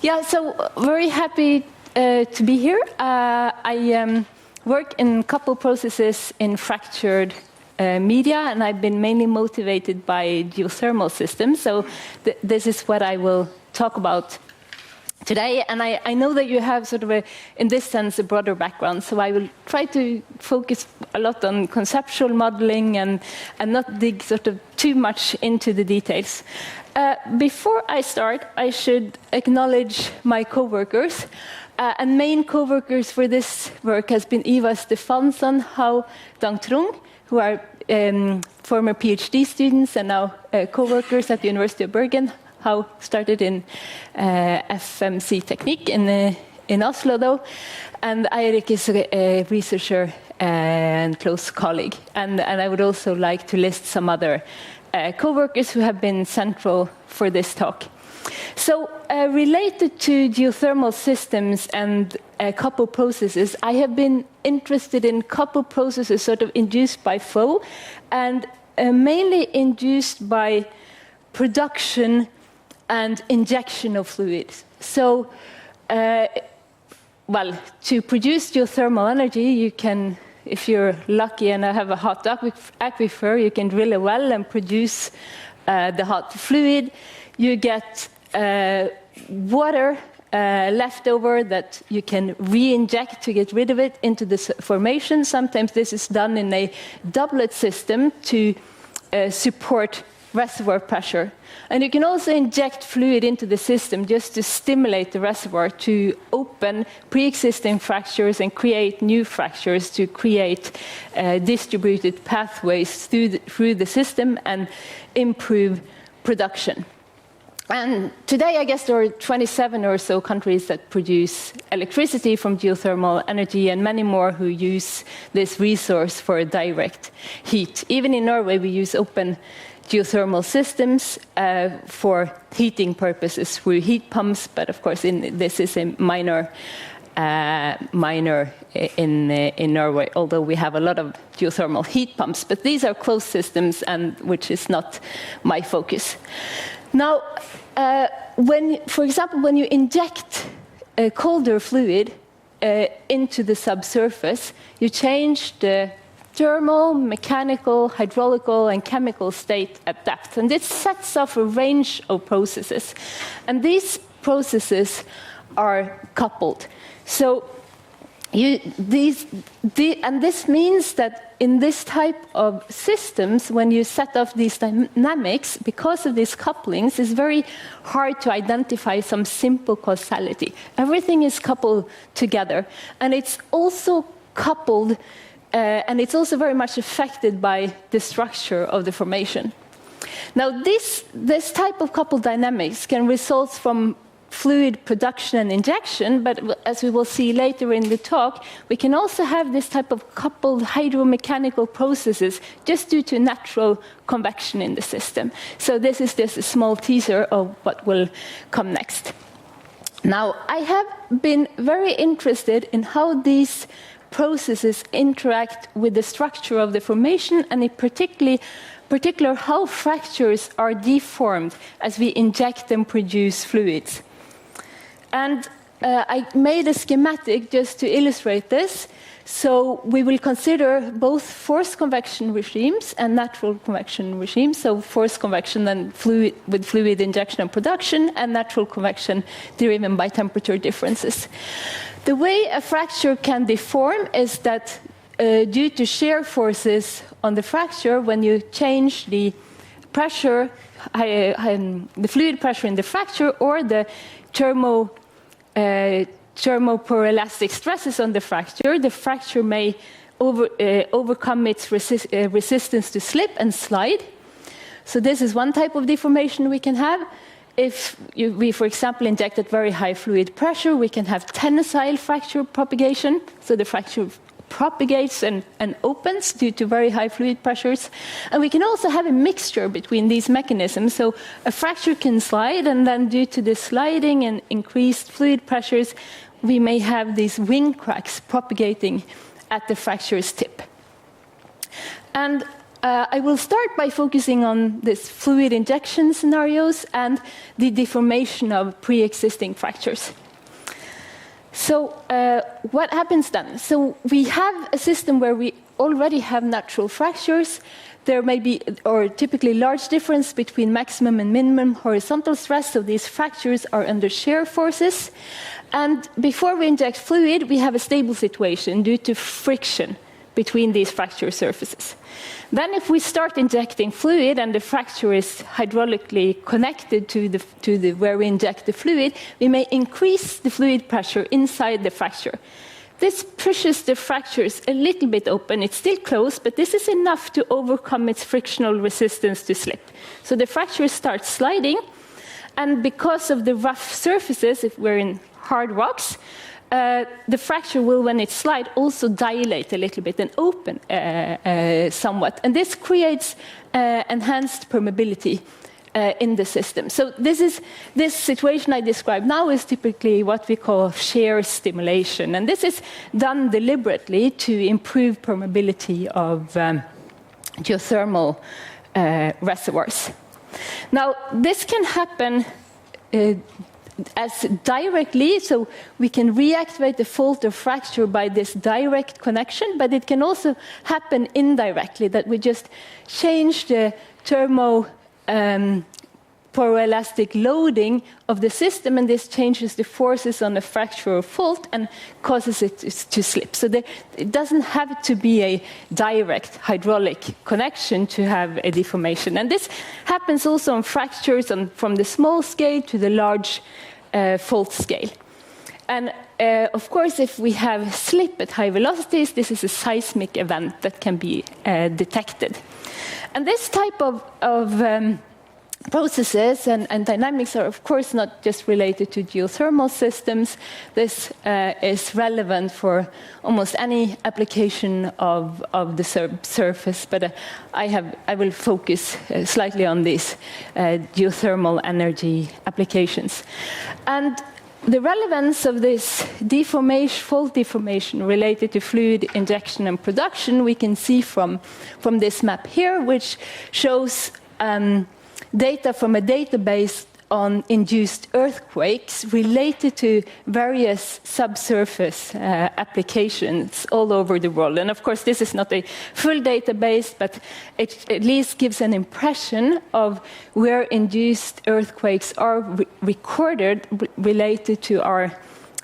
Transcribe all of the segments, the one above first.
Yeah, so very happy to be here. I work in couple processes in fractured media, and I've been mainly motivated by geothermal systems. So this is what I will talk about today. And I know that you have sort of in this sense, a broader background. So I will try to focus a lot on conceptual modeling and not dig sort of too much into the details. Before I start, I should acknowledge my co-workers. And main co-workers for this work has been Eva Stefansson, Hao Dang-Trung, who are former PhD students and now co-workers at the University of Bergen. Hao started in FMC Technique in Oslo, though. And Eirik is a researcher and close colleague. And I would also like to list some other co-workers who have been central for this talk. So related to geothermal systems and couple processes, I have been interested in couple processes sort of induced by flow and mainly induced by production and injection of fluids. So, well, to produce geothermal energy, you can, if you're lucky and have a hot aquifer, you can drill a well and produce the hot fluid. You get water left over that you can re-inject to get rid of it into the formation. Sometimes this is done in a doublet system to support reservoir pressure. And you can also inject fluid into the system just to stimulate the reservoir to open pre-existing fractures and create new fractures to create distributed pathways through the system and improve production. And today, I guess there are 27 or so countries that produce electricity from geothermal energy and many more who use this resource for direct heat. Even in Norway, we use open geothermal systems for heating purposes through heat pumps, but of course this is a minor in Norway, although we have a lot of geothermal heat pumps. But these are closed systems, and which is not my focus. Now, for example, when you inject a colder fluid into the subsurface, you change the thermal, mechanical, hydraulical, and chemical state at depth. And this sets off a range of processes. And these processes are coupled. So this means that in this type of systems, when you set off these dynamics, because of these couplings, it's very hard to identify some simple causality. Everything is coupled together. And it's also coupled and it's also very much affected by the structure of the formation. Now, this type of coupled dynamics can result from fluid production and injection, but as we will see later in the talk, we can also have this type of coupled hydromechanical processes just due to natural convection in the system. So this is just a small teaser of what will come next. Now, I have been very interested in how these processes interact with the structure of the formation, and in particular how fractures are deformed as we inject and produce fluids. And I made a schematic just to illustrate this. So we will consider both forced convection regimes and natural convection regimes. So forced convection and with fluid injection and production, and natural convection driven by temperature differences. The way a fracture can deform is that due to shear forces on the fracture, when you change the pressure, the fluid pressure in the fracture, or the thermoporoelastic stresses on the fracture may overcome its resistance to slip and slide. So this is one type of deformation we can have. If we, for example, inject at very high fluid pressure, we can have tensile fracture propagation. So the fracture propagates and opens due to very high fluid pressures. And we can also have a mixture between these mechanisms. So a fracture can slide, and then due to the sliding and increased fluid pressures, we may have these wing cracks propagating at the fracture's tip. And I will start by focusing on this fluid injection scenarios and the deformation of pre-existing fractures. So what happens then? So we have a system where we already have natural fractures. There may be, or typically, large difference between maximum and minimum horizontal stress, so these fractures are under shear forces. And before we inject fluid, we have a stable situation due to friction between these fracture surfaces. Then if we start injecting fluid and the fracture is hydraulically connected to where we inject the fluid, we may increase the fluid pressure inside the fracture. This pushes the fractures a little bit open. It's still closed, but this is enough to overcome its frictional resistance to slip. So the fracture starts sliding, and because of the rough surfaces, if we're in hard rocks, the fracture will, when it slides, also dilate a little bit and open somewhat. And this creates enhanced permeability in the system. So this situation I describe now is typically what we call shear stimulation. And this is done deliberately to improve permeability of geothermal reservoirs. Now, this can happen as directly, so we can reactivate the fault or fracture by this direct connection, but it can also happen indirectly, that we just change the poroelastic loading of the system, and this changes the forces on the fracture or fault and causes it to slip. So it doesn't have to be a direct hydraulic connection to have a deformation. And this happens also on fractures from the small scale to the large fault scale. And of course, if we have slip at high velocities, this is a seismic event that can be detected. And this type of processes and dynamics are, of course, not just related to geothermal systems. This is relevant for almost any application of the surface, but I will focus slightly on these geothermal energy applications. And the relevance of this fault deformation related to fluid injection and production we can see from this map here, which shows data from a database on induced earthquakes related to various subsurface applications all over the world. And of course, this is not a full database, but it at least gives an impression of where induced earthquakes are recorded related to our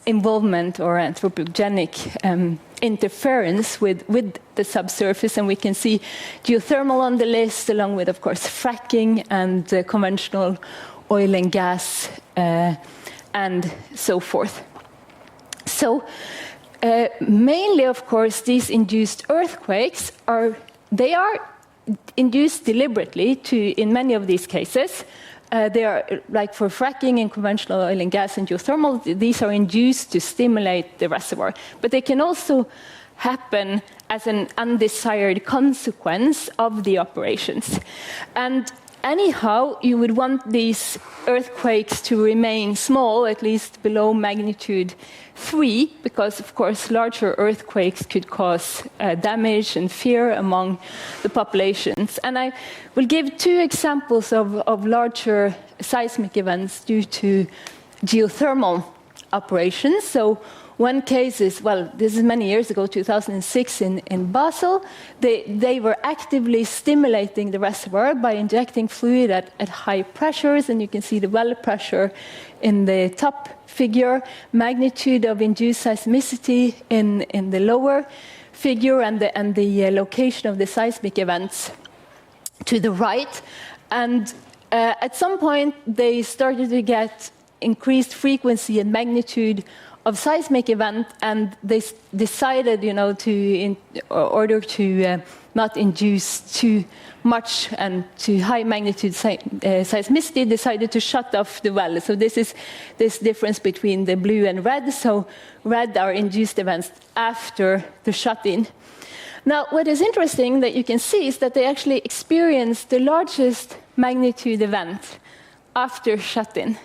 involvement or anthropogenic interference with the subsurface. And we can see geothermal on the list, along with, of course, fracking and conventional oil and gas and so forth. So mainly, of course, these induced earthquakes are induced deliberately in many of these cases. They are, like for fracking in conventional oil and gas and geothermal, these are induced to stimulate the reservoir. But they can also happen as an undesired consequence of the operations. And anyhow, you would want these earthquakes to remain small, at least below magnitude 3, because, of course, larger earthquakes could cause damage and fear among the populations. And I will give 2 examples of larger seismic events due to geothermal operations. So one case is, well, this is many years ago, 2006 in Basel. They were actively stimulating the reservoir by injecting fluid at high pressures, and you can see the well pressure in the top figure, magnitude of induced seismicity in the lower figure, and the location of the seismic events to the right. And at some point, they started to get increased frequency and magnitude of seismic event, and they decided, in order to not induce too much and too high magnitude seismicity, decided to shut off the well. So this is this difference between the blue and red. So red are induced events after the shut-in. Now, what is interesting that you can see is that they actually experienced the largest magnitude event after shut-in.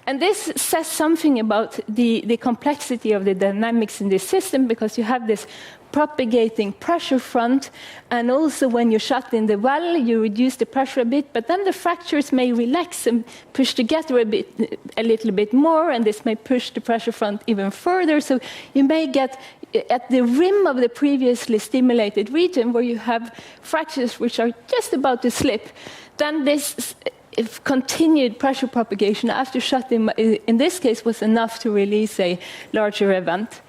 And this says something about the complexity of the dynamics in this system, because you have this propagating pressure front, and also when you shut in the well, you reduce the pressure a bit, but then the fractures may relax and push together a little bit more, and this may push the pressure front even further. So you may get at the rim of the previously stimulated region where you have fractures which are just about to slip. Then this if continued pressure propagation after shutting, in this case, was enough to release a larger event.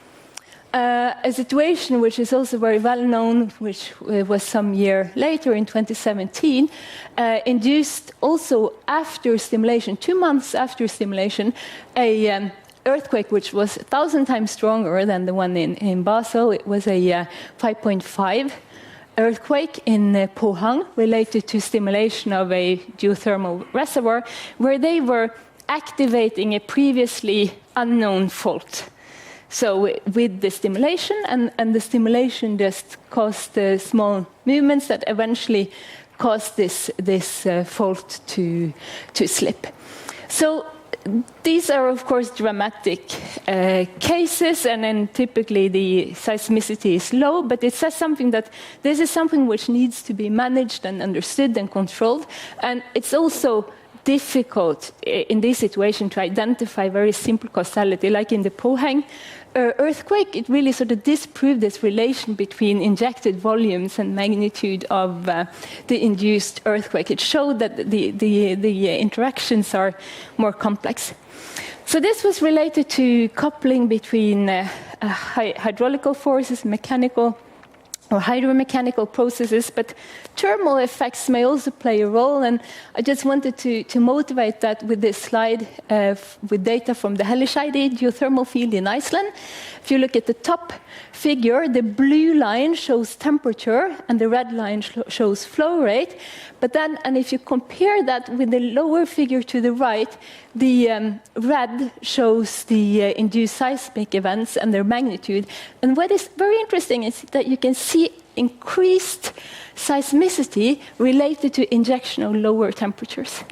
A situation which is also very well known, which was some year later in 2017, induced also after stimulation, 2 months after stimulation, a earthquake which was 1,000 times stronger than the one in Basel. It was a 5.5 earthquake in Pohang related to stimulation of a geothermal reservoir, where they were activating a previously unknown fault. So with the stimulation, and the stimulation just caused small movements that eventually caused this fault to slip. So these are, of course, dramatic cases, and then typically the seismicity is low, but it says something that this is something which needs to be managed and understood and controlled, and it's also difficult in this situation to identify very simple causality, like in the Pohang earthquake. It really sort of disproved this relation between injected volumes and magnitude of the induced earthquake. It showed that the interactions are more complex. So this was related to coupling between hydraulical forces, mechanical or hydromechanical processes, but thermal effects may also play a role, and I just wanted to motivate that with this slide with data from the Hellisheidi geothermal field in Iceland. If you look at the top figure, the blue line shows temperature and the red line shows flow rate, but then, and if you compare that with the lower figure to the right, the red shows the induced seismic events and their magnitude. And what is very interesting is that you can see increased seismicity related to injection of lower temperatures.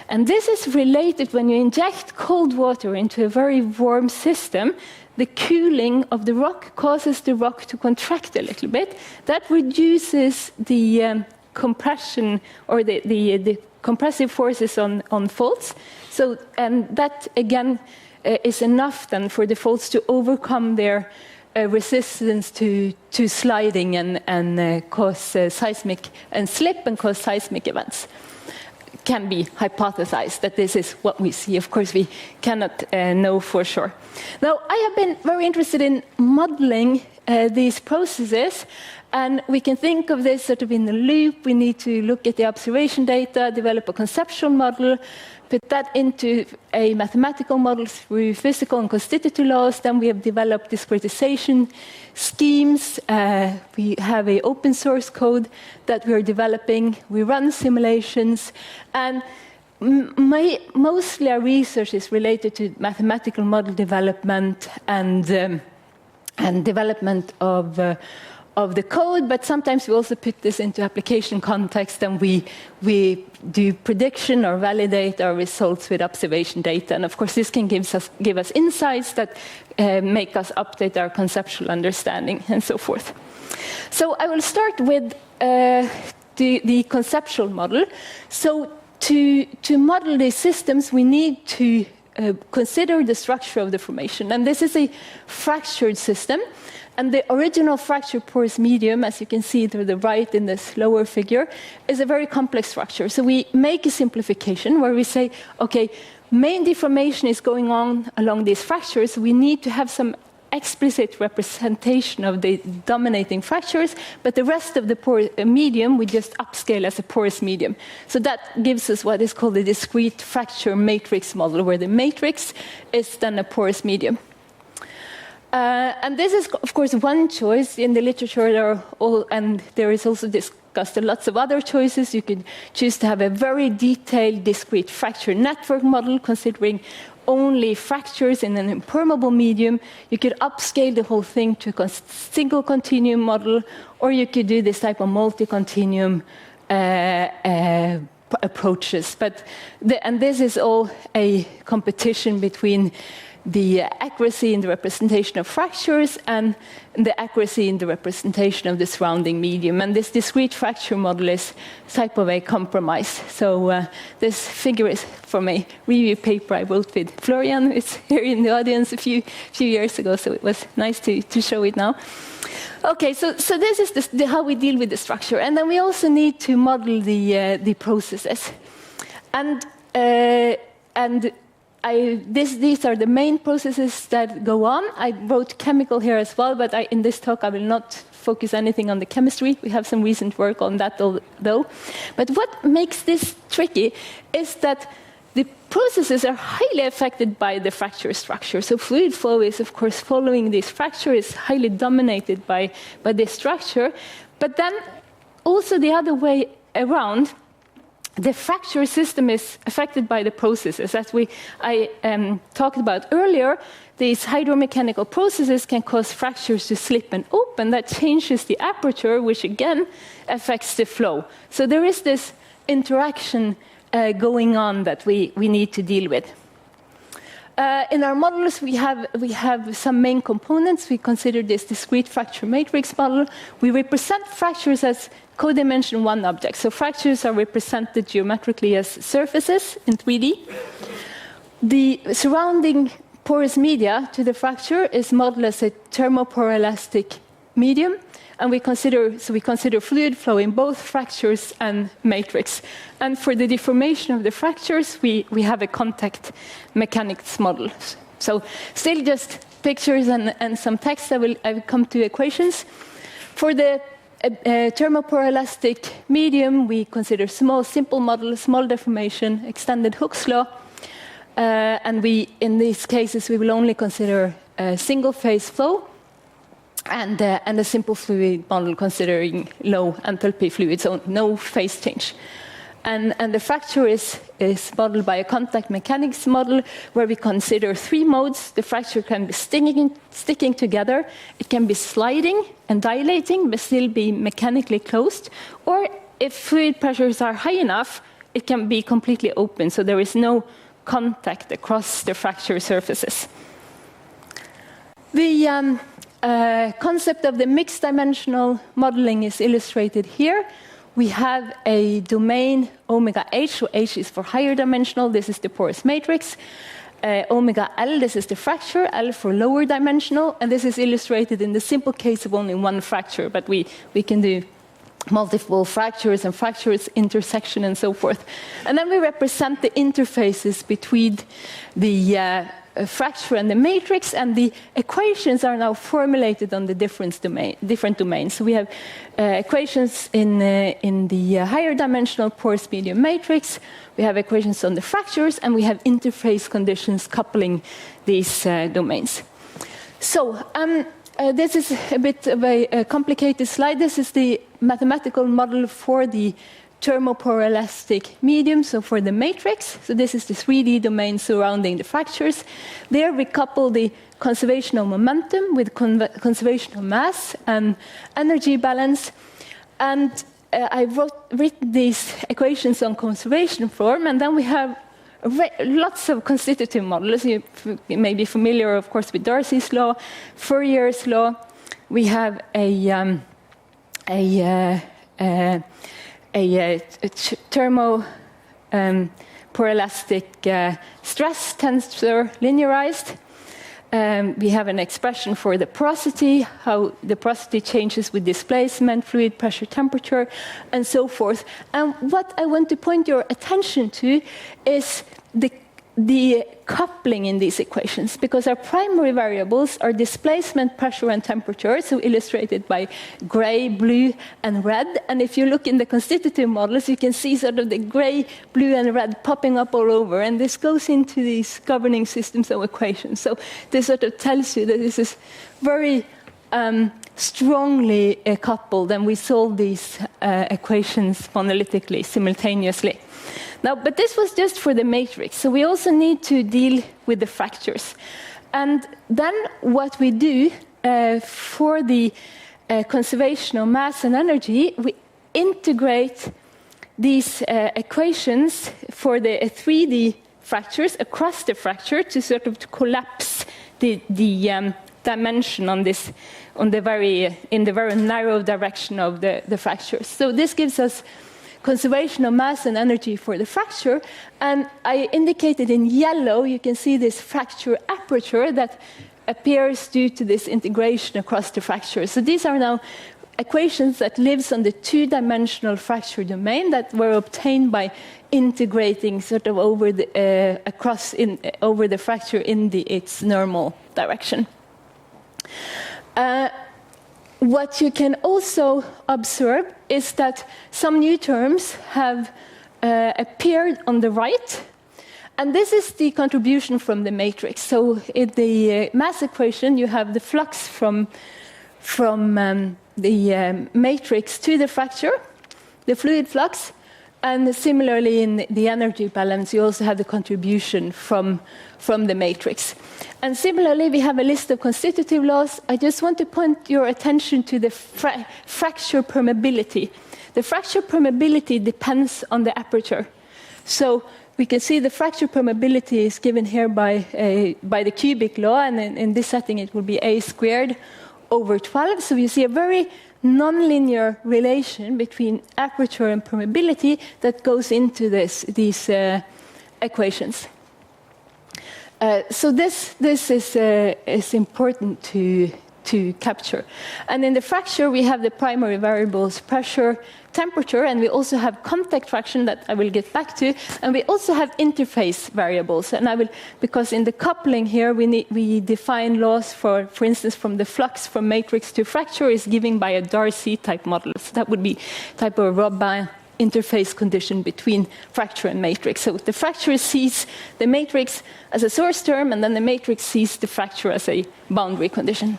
And this is related when you inject cold water into a very warm system. The cooling of the rock causes the rock to contract a little bit. That reduces the compression or the compressive forces on faults. So, and that again is enough then for the faults to overcome their resistance to sliding and cause seismic and slip and cause seismic events. Can be hypothesized that this is what we see. Of course, we cannot know for sure. Now, I have been very interested in modeling these processes, and we can think of this sort of in a loop. We need to look at the observation data, develop a conceptual model, put that into a mathematical model through physical and constitutive laws. Then we have developed discretization schemes. We have an open source code that we are developing. We run simulations, and mostly our research is related to mathematical model development and development of the code, but sometimes we also put this into application context, and we do prediction or validate our results with observation data. And of course, this can give us insights that make us update our conceptual understanding and so forth. So I will start with the conceptual model. So to model these systems, we need to consider the structure of the formation. And this is a fractured system. And the original fracture porous medium, as you can see to the right in this lower figure, is a very complex structure. So we make a simplification where we say, okay, main deformation is going on along these fractures. We need to have some explicit representation of the dominating fractures, but the rest of the porous medium we just upscale as a porous medium. So that gives us what is called a discrete fracture matrix model, where the matrix is then a porous medium. And this is, of course, one choice. In the literature, and there is also discussed lots of other choices. You could choose to have a very detailed, discrete fracture network model, considering only fractures in an impermeable medium. You could upscale the whole thing to a single continuum model, or you could do this type of multi-continuum approaches. And this is all a competition between the accuracy in the representation of fractures and the accuracy in the representation of the surrounding medium. And this discrete fracture model is type of a compromise. So this figure is from a review paper I wrote with Florian, who is here in the audience a few years ago, so it was nice to show it now. Okay, so this is how we deal with the structure. And then we also need to model the processes. And these are the main processes that go on. I wrote chemical here as well, but in this talk I will not focus anything on the chemistry. We have some recent work on that though. But what makes this tricky is that the processes are highly affected by the fracture structure. So fluid flow is, of course, following this fracture, is highly dominated by this structure. But then also the other way around, the fracture system is affected by the processes. As I talked about earlier, these hydromechanical processes can cause fractures to slip and open. That changes the aperture, which again affects the flow. So there is this interaction going on that we need to deal with. In our models, we have some main components. We consider this discrete fracture matrix model. We represent fractures as codimension one object. So fractures are represented geometrically as surfaces in 3D. The surrounding porous media to the fracture is modeled as a thermoporoelastic medium. And we consider fluid flow in both fractures and matrix. And for the deformation of the fractures, we have a contact mechanics model. So still just pictures and some text. I will come to equations. For the thermoporoelastic medium, we consider small, simple model, small deformation, extended Hooke's law. And in these cases, we will only consider single-phase flow. And a simple fluid model considering low enthalpy fluid, so no phase change. And the fracture is modeled by a contact mechanics model where we consider three modes. The fracture can be sticking together, it can be sliding and dilating, but still be mechanically closed. Or if fluid pressures are high enough, it can be completely open, so there is no contact across the fracture surfaces. The concept of the mixed dimensional modeling is illustrated here. We have a domain omega h, so h is for higher dimensional, this is the porous matrix. Omega L, this is the fracture, L for lower dimensional, and this is illustrated in the simple case of only one fracture, but we can do multiple fractures and fractures, intersection, and so forth. And then we represent the interfaces between the fracture and the matrix, and the equations are now formulated on the different domains. So we have equations in the higher dimensional porous medium matrix, we have equations on the fractures, and we have interface conditions coupling these domains. So this is a bit of a complicated slide. This is the mathematical model for the thermoporoelastic medium, so for the matrix. So this is the 3D domain surrounding the fractures. There we couple the conservation of momentum with conservation of mass and energy balance. And I've written these equations on conservation form, and then we have lots of constitutive models. You may be familiar, of course, with Darcy's law, Fourier's law. We have a thermoporoelastic stress tensor linearized. We have an expression for the porosity, how the porosity changes with displacement, fluid pressure, temperature, and so forth. And what I want to point your attention to is the coupling in these equations, because our primary variables are displacement, pressure, and temperature, so illustrated by gray, blue, and red. And if you look in the constitutive models, you can see sort of the gray, blue, and red popping up all over, and this goes into these governing systems of equations. So this sort of tells you that this is very strongly coupled, and we solve these equations monolithically, simultaneously. Now, but this was just for the matrix, so we also need to deal with the fractures. And then what we do for the conservation of mass and energy, we integrate these equations for the 3D fractures across the fracture to sort of collapse the dimension on this, in the very narrow direction of the fracture. So this gives us conservation of mass and energy for the fracture. And I indicated in yellow, you can see this fracture aperture that appears due to this integration across the fracture. So these are now equations that lives on the two-dimensional fracture domain that were obtained by integrating sort of over the over the fracture in its normal direction. What you can also observe is that some new terms have appeared on the right, and this is the contribution from the matrix. So in the mass equation, you have the flux from the matrix to the fracture, the fluid flux, and similarly in the energy balance, you also have the contribution from the matrix. And similarly, we have a list of constitutive laws. I just want to point your attention to the fracture permeability. The fracture permeability depends on the aperture. So we can see the fracture permeability is given here by the cubic law, and in this setting it will be a squared over 12. So you see a very nonlinear relation between aperture and permeability that goes into these equations. So this is important to capture. And in the fracture, we have the primary variables pressure, temperature, and we also have contact fraction that I will get back to, and we also have interface variables. And I will, because in the coupling here, we define laws for instance, from the flux from matrix to fracture is given by a Darcy type model. So that would be type of Robin interface condition between fracture and matrix. So the fracture sees the matrix as a source term, and then the matrix sees the fracture as a boundary condition.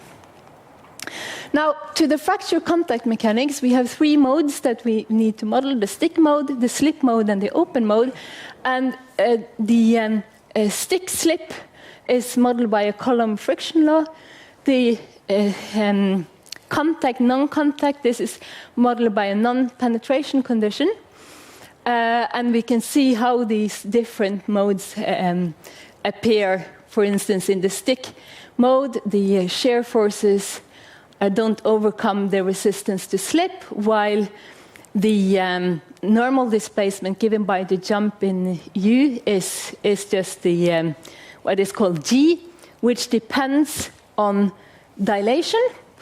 Now, to the fracture contact mechanics, we have three modes that we need to model: the stick mode, the slip mode, and the open mode. And the stick slip is modeled by a column friction law. The contact, non-contact, this is modeled by a non-penetration condition. And we can see how these different modes appear. For instance, in the stick mode, the shear forces don't overcome the resistance to slip, while the normal displacement given by the jump in U is just the what is called G, which depends on dilation.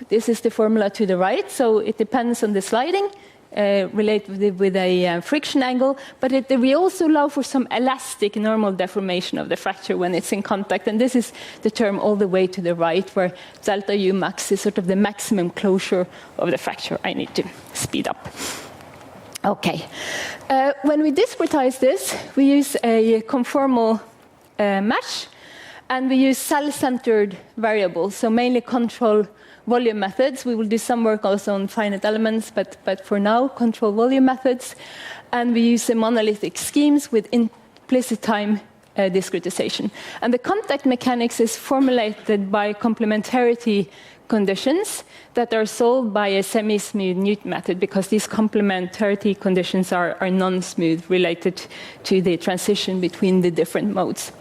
This is the formula to the right, so it depends on the sliding related with a friction angle, but we also allow for some elastic normal deformation of the fracture when it's in contact, and this is the term all the way to the right, where delta U max is sort of the maximum closure of the fracture. I need to speed up. Okay. When we discretize this, we use a conformal mesh, and we use cell-centered variables, so mainly control volume methods. We will do some work also on finite elements, but for now, control volume methods. And we use the monolithic schemes with implicit time discretization. And the contact mechanics is formulated by complementarity conditions that are solved by a semi-smooth Newton method, because these complementarity conditions are non-smooth related to the transition between the different modes.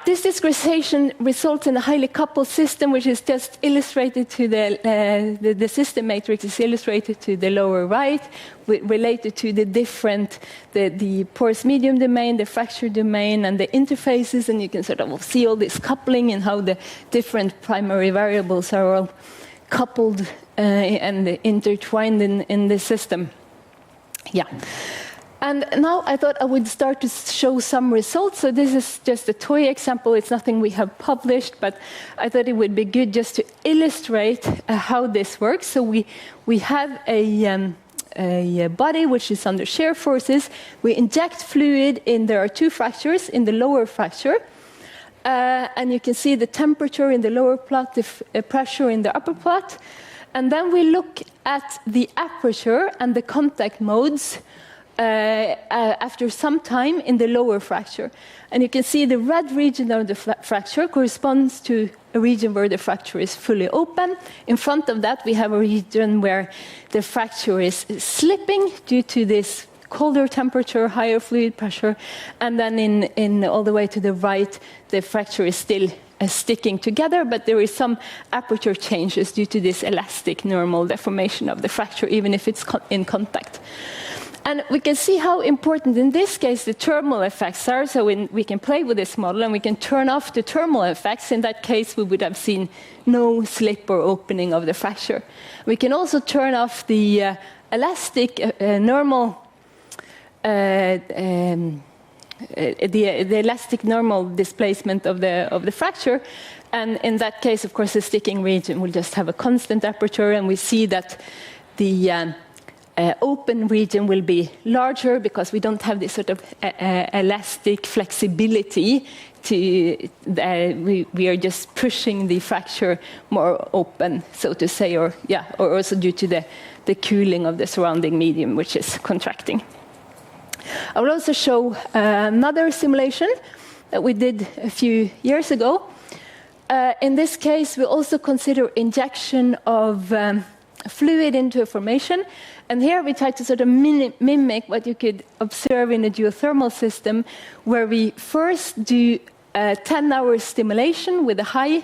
This discretization results in a highly coupled system, which is just illustrated to the system matrix is illustrated to the lower right, related to the different, the porous medium domain, the fracture domain, and the interfaces, and you can sort of see all this coupling and how the different primary variables are all coupled and intertwined in the system. Yeah. And now I thought I would start to show some results. So this is just a toy example. It's nothing we have published, but I thought it would be good just to illustrate how this works. So we have a body which is under shear forces. We inject fluid in. There are two fractures in the lower fracture. And you can see the temperature in the lower plot, the pressure in the upper plot. And then we look at the aperture and the contact modes after some time in the lower fracture. And you can see the red region of the fracture corresponds to a region where the fracture is fully open. In front of that, we have a region where the fracture is slipping due to this colder temperature, higher fluid pressure, and then in all the way to the right, the fracture is still sticking together, but there is some aperture changes due to this elastic normal deformation of the fracture, even if it's in contact. And we can see how important, in this case, the thermal effects are. So we can play with this model, and we can turn off the thermal effects. In that case, we would have seen no slip or opening of the fracture. We can also turn off the elastic normal the elastic normal displacement of the fracture, and in that case, of course, the sticking region will just have a constant aperture, and we see that the open region will be larger because we don't have this sort of elastic flexibility. We are just pushing the fracture more open, so to say, or also due to the cooling of the surrounding medium, which is contracting. I will also show another simulation that we did a few years ago. In this case, we also consider injection of fluid into a formation. And here we try to sort of mimic what you could observe in a geothermal system, where we first do 10-hour stimulation with a high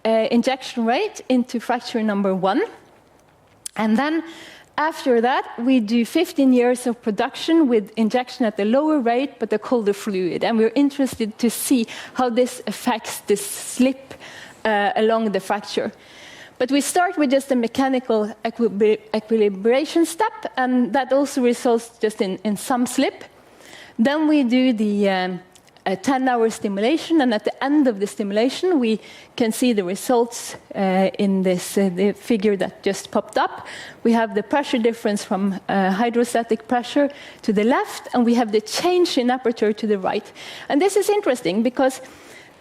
injection rate into fracture number 1. And then after that, we do 15 years of production with injection at a lower rate, but a colder fluid. And we're interested to see how this affects the slip along the fracture. But we start with just a mechanical equilibration step, and that also results just in some slip. Then we do the 10-hour stimulation, and at the end of the stimulation, we can see the results in this the figure that just popped up. We have the pressure difference from hydrostatic pressure to the left, and we have the change in aperture to the right. And this is interesting because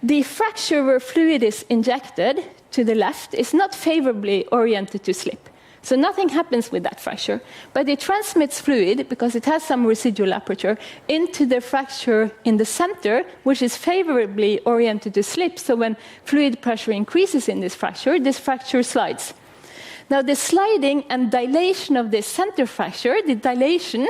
the fracture where fluid is injected to the left is not favorably oriented to slip. So nothing happens with that fracture, but it transmits fluid, because it has some residual aperture, into the fracture in the center, which is favorably oriented to slip. So when fluid pressure increases in this fracture slides. Now the sliding and dilation of this center fracture, the dilation,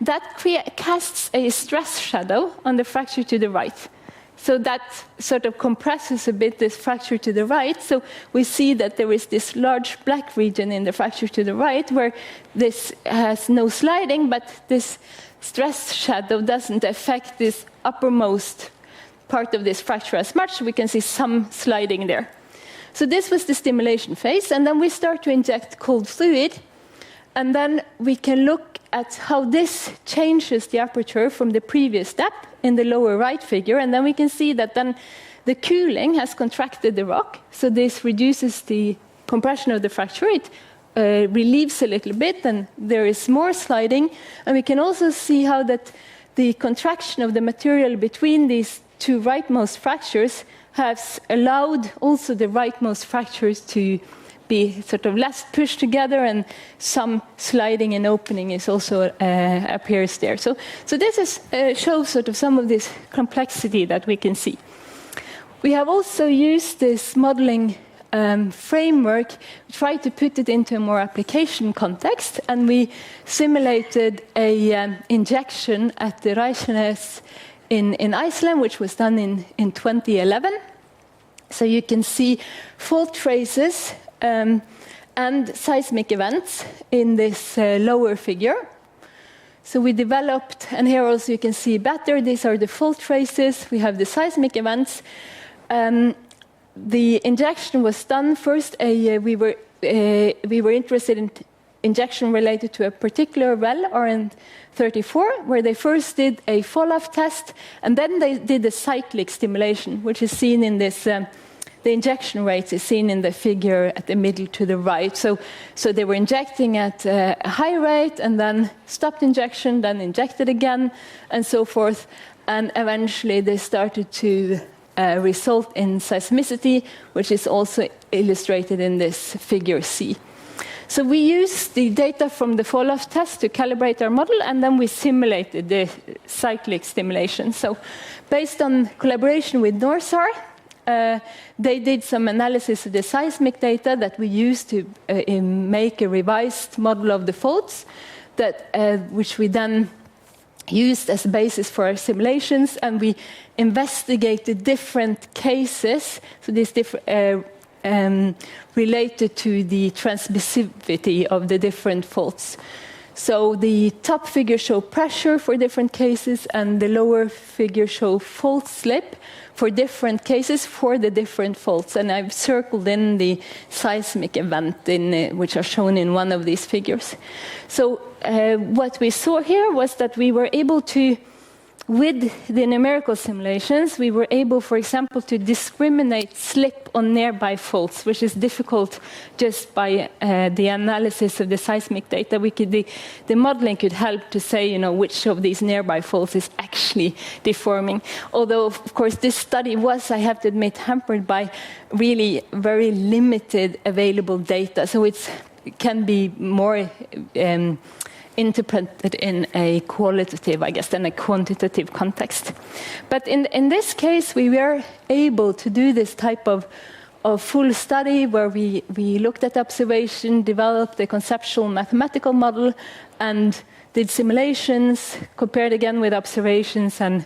that casts a stress shadow on the fracture to the right. So that sort of compresses a bit this fracture to the right. So we see that there is this large black region in the fracture to the right where this has no sliding, but this stress shadow doesn't affect this uppermost part of this fracture as much. We can see some sliding there. So this was the stimulation phase, and then we start to inject cold fluid, and then we can look at how this changes the aperture from the previous step in the lower right figure, and then we can see that then the cooling has contracted the rock, so this reduces the compression of the fracture. It relieves a little bit, and there is more sliding, and we can also see how that the contraction of the material between these two rightmost fractures has allowed also the rightmost fractures to be sort of less pushed together, and some sliding and opening is also appears there. So this is, shows sort of some of this complexity that we can see. We have also used this modeling framework, tried to put it into a more application context, and we simulated a injection at the Reykjanes in Iceland, which was done in 2011. So you can see fault traces and seismic events in this lower figure. So we developed, and here also you can see better, these are the fault traces, we have the seismic events. The injection was done first, we were interested in injection related to a particular well, RN34, where they first did a fall-off test, and then they did a cyclic stimulation, which is seen in this, the injection rate is seen in the figure at the middle to the right. So they were injecting at a high rate, and then stopped injection, then injected again, and so forth. And eventually they started to result in seismicity, which is also illustrated in this figure C. So we used the data from the fall-off test to calibrate our model, and then we simulated the cyclic stimulation. So based on collaboration with NorSAR, they did some analysis of the seismic data that we used to make a revised model of the faults, which we then used as a basis for our simulations, and we investigated different cases, so these different related to the transmissivity of the different faults. So the top figure show pressure for different cases, and the lower figure show fault slip for different cases for the different faults. And I've circled in the seismic event which are shown in one of these figures. So what we saw here was that we were able to, with the numerical simulations, we were able, for example, to discriminate slip on nearby faults, which is difficult just by the analysis of the seismic data. The modeling could help to say, which of these nearby faults is actually deforming. Although, of course, this study was, I have to admit, hampered by really very limited available data. So it can be more interpreted in a qualitative, I guess, than a quantitative context. But in this case, we were able to do this type of full study where we looked at observation, developed a conceptual mathematical model, and did simulations, compared again with observations, and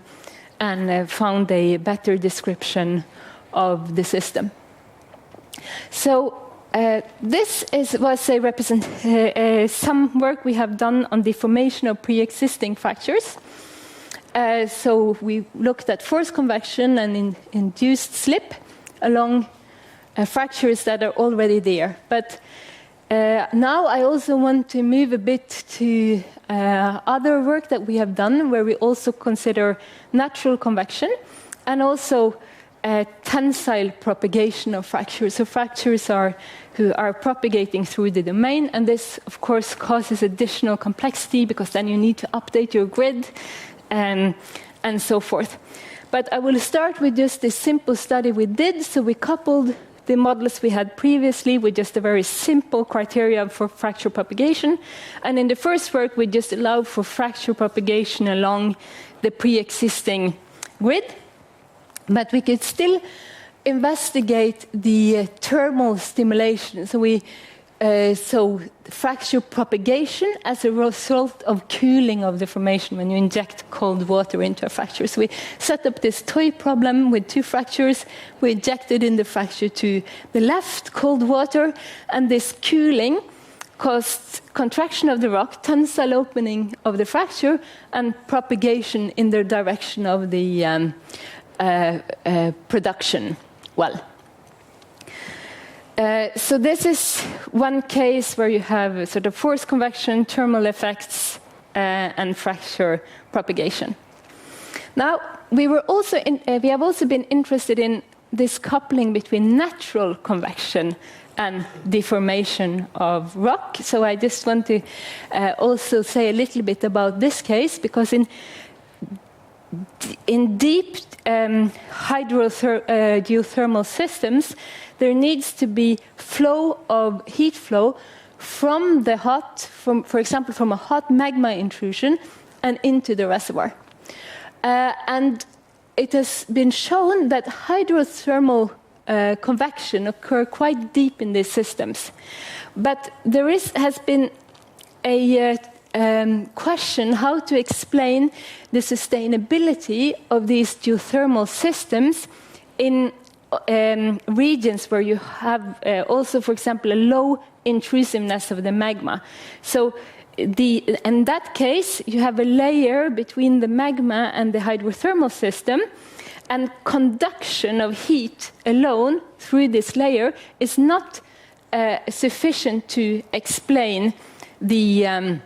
found a better description of the system. So this was some work we have done on the formation of pre-existing fractures. So we looked at forced convection and induced slip along fractures that are already there. But now I also want to move a bit to other work that we have done, where we also consider natural convection and also tensile propagation of fractures. So fractures who are propagating through the domain, and this, of course, causes additional complexity because then you need to update your grid and so forth. But I will start with just this simple study we did. So we coupled the models we had previously with just a very simple criteria for fracture propagation. And in the first work, we just allowed for fracture propagation along the pre-existing grid. But we could still investigate the thermal stimulation. So fracture propagation as a result of cooling of the formation when you inject cold water into a fracture. So we set up this toy problem with two fractures. We injected in the fracture to the left cold water, and this cooling caused contraction of the rock, tensile opening of the fracture, and propagation in the direction of the production well. So this is one case where you have sort of forced convection, thermal effects, and fracture propagation. Now, we have also been interested in this coupling between natural convection and deformation of rock. So I just want to also say a little bit about this case, because in deep geothermal systems, there needs to be heat flow from for example, from a hot magma intrusion and into the reservoir. And it has been shown that hydrothermal convection occur quite deep in these systems. But there has been a question how to explain the sustainability of these geothermal systems in regions where you have also, for example, a low intrusiveness of the magma. So in that case, you have a layer between the magma and the hydrothermal system, and conduction of heat alone through this layer is not sufficient to explain the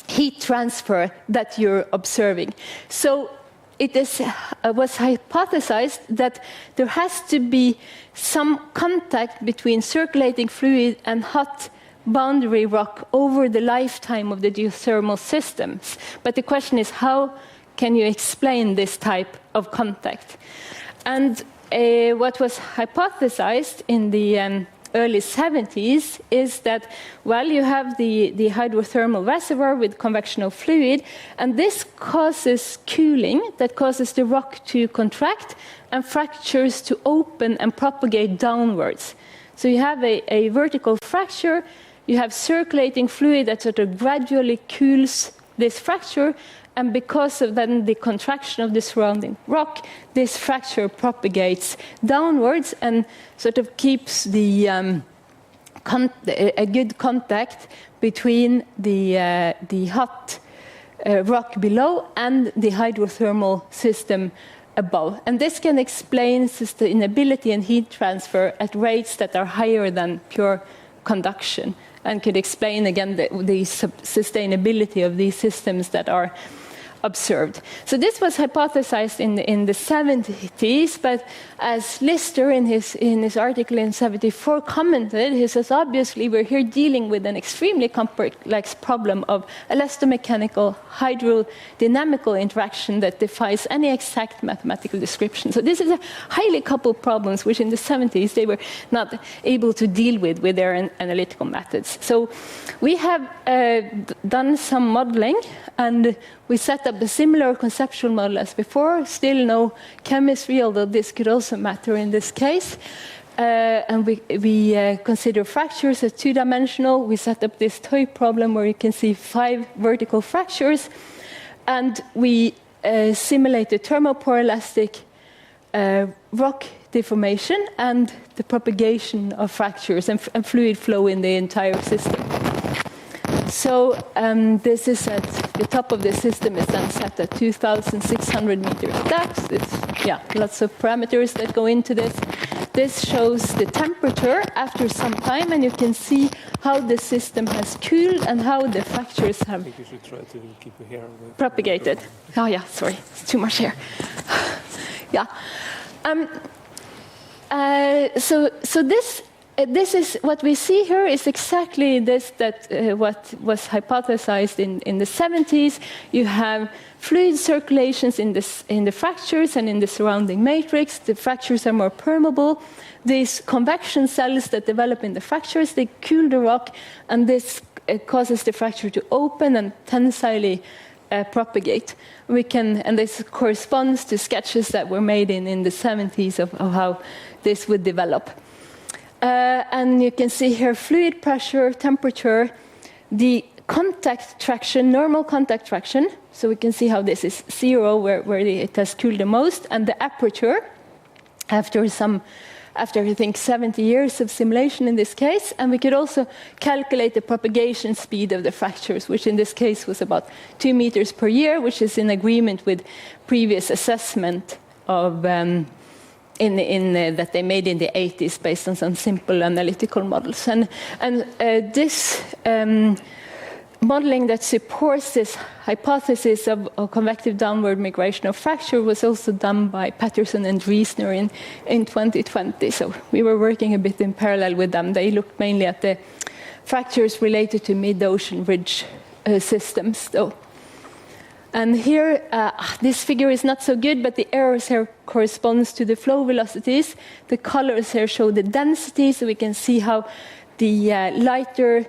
heat transfer that you're observing. So it was hypothesized that there has to be some contact between circulating fluid and hot boundary rock over the lifetime of the geothermal systems. But the question is, how can you explain this type of contact? And what was hypothesized in the early 70s is that, well, you have the hydrothermal reservoir with convectional fluid, and this causes cooling that causes the rock to contract and fractures to open and propagate downwards. So you have a vertical fracture, you have circulating fluid that sort of gradually cools this fracture, and because of then the contraction of the surrounding rock, this fracture propagates downwards and sort of keeps a good contact between the hot rock below and the hydrothermal system above. And this can explain sustainability and heat transfer at rates that are higher than pure conduction, and could explain again the sustainability of these systems that are observed. So this was hypothesized in the 70s, but as Lister in his article in 74 commented, he says, obviously we're here dealing with an extremely complex problem of elastomechanical hydrodynamical interaction that defies any exact mathematical description. So this is a highly coupled problems which in the 70s they were not able to deal with their analytical methods. So we have done some modeling, and we set up a similar conceptual model as before, still no chemistry, although this could also matter in this case. And we consider fractures as two-dimensional. We set up this toy problem where you can see 5 vertical fractures, and we simulated thermopore-elastic rock deformation and the propagation of fractures and fluid flow in the entire system. So this is at the top of the system is then set at 2,600 meters depth. It's, lots of parameters that go into this. This shows the temperature after some time, and you can see how the system has cooled and how the fractures have I think you should try to keep your hair away. Propagated. Oh yeah, sorry, it's too much hair. Yeah. So this is what we see here is exactly this that what was hypothesized in the 70s. You have fluid circulations in the fractures and in the surrounding matrix. The fractures are more permeable. These convection cells that develop in the fractures, they cool the rock, and this causes the fracture to open and tensilely propagate. And this corresponds to sketches that were made in the 70s of how this would develop. And you can see here fluid pressure, temperature, the contact traction, normal contact traction. So we can see how this is 0, where it has cooled the most, and the aperture after I think 70 years of simulation in this case. And we could also calculate the propagation speed of the fractures, which in this case was about 2 meters per year, which is in agreement with previous assessment of that they made in the 80s based on some simple analytical models. And this modeling that supports this hypothesis of convective downward migration of fracture was also done by Patterson and Driesner in 2020. So we were working a bit in parallel with them. They looked mainly at the fractures related to mid-ocean ridge systems, though. And here, this figure is not so good, but the arrows here corresponds to the flow velocities. The colors here show the density, so we can see how the lighter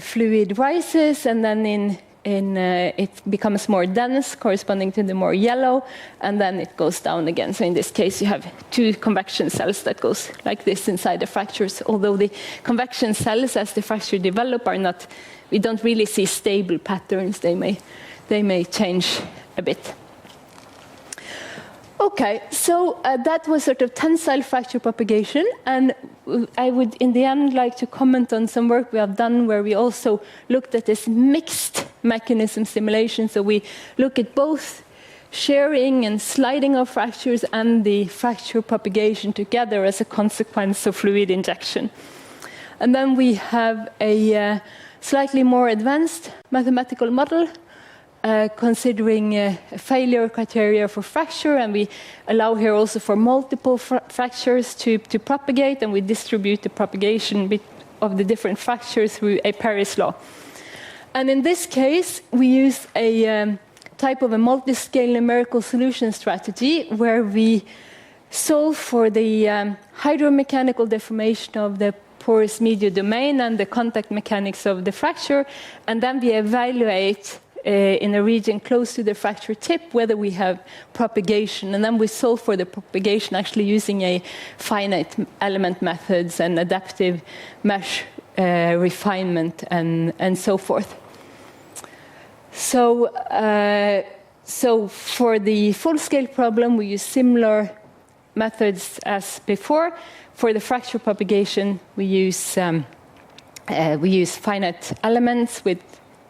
fluid rises, and then it becomes more dense, corresponding to the more yellow, and then it goes down again. So in this case, you have 2 convection cells that goes like this inside the fractures, although the convection cells, as the fracture develop, are not. We don't really see stable patterns. They may change a bit. Okay, so that was sort of tensile fracture propagation, and I would, in the end, like to comment on some work we have done where we also looked at this mixed mechanism simulation. So we look at both shearing and sliding of fractures and the fracture propagation together as a consequence of fluid injection. And then we have a slightly more advanced mathematical model considering failure criteria for fracture, and we allow here also for multiple fractures to propagate, and we distribute the propagation of the different fractures through a Paris law. And in this case, we use a type of a multi-scale numerical solution strategy where we solve for the hydromechanical deformation of the porous media domain and the contact mechanics of the fracture, and then we evaluate in a region close to the fracture tip whether we have propagation, and then we solve for the propagation actually using a finite element methods and adaptive mesh refinement and so forth. So for the full-scale problem, we use similar methods as before. For the fracture propagation, we use finite elements with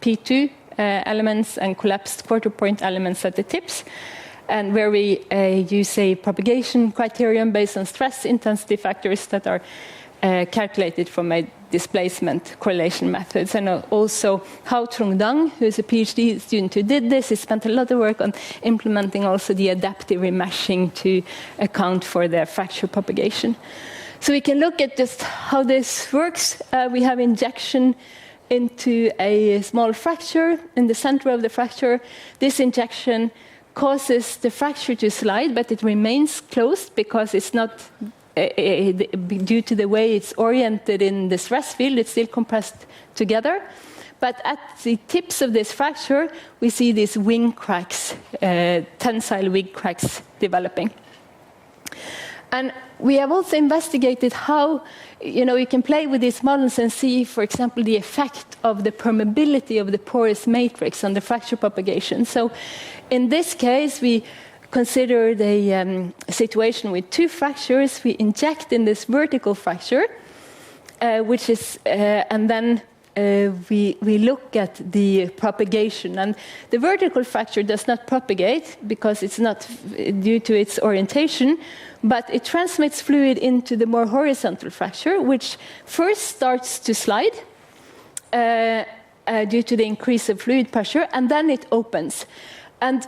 P2 elements and collapsed quarter-point elements at the tips, and where we use a propagation criterion based on stress intensity factors that are calculated from a displacement correlation methods. And also Hao Trong-Dang, who is a PhD student who did this, he spent a lot of work on implementing also the adaptive remeshing to account for the fracture propagation. So we can look at just how this works. We have injection into a small fracture in the center of the fracture. This injection causes the fracture to slide, but it remains closed because it's not due to the way it's oriented in the stress field, it's still compressed together. But at the tips of this fracture, we see these wing cracks, tensile wing cracks developing. And we have also investigated how, you can play with these models and see, for example, the effect of the permeability of the porous matrix on the fracture propagation. So in this case, we considered a situation with two fractures. We inject in this vertical fracture, and then we look at the propagation. And the vertical fracture does not propagate because it's not due to its orientation, but it transmits fluid into the more horizontal fracture, which first starts to slide due to the increase of fluid pressure, and then it opens. And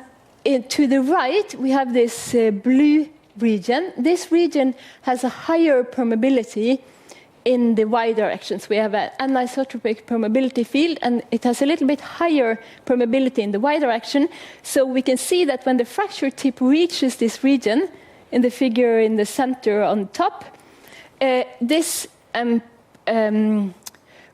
to the right, we have this blue region. This region has a higher permeability in the y directions. We have an anisotropic permeability field, and it has a little bit higher permeability in the y direction. So we can see that when the fracture tip reaches this region, in the figure in the center on top, this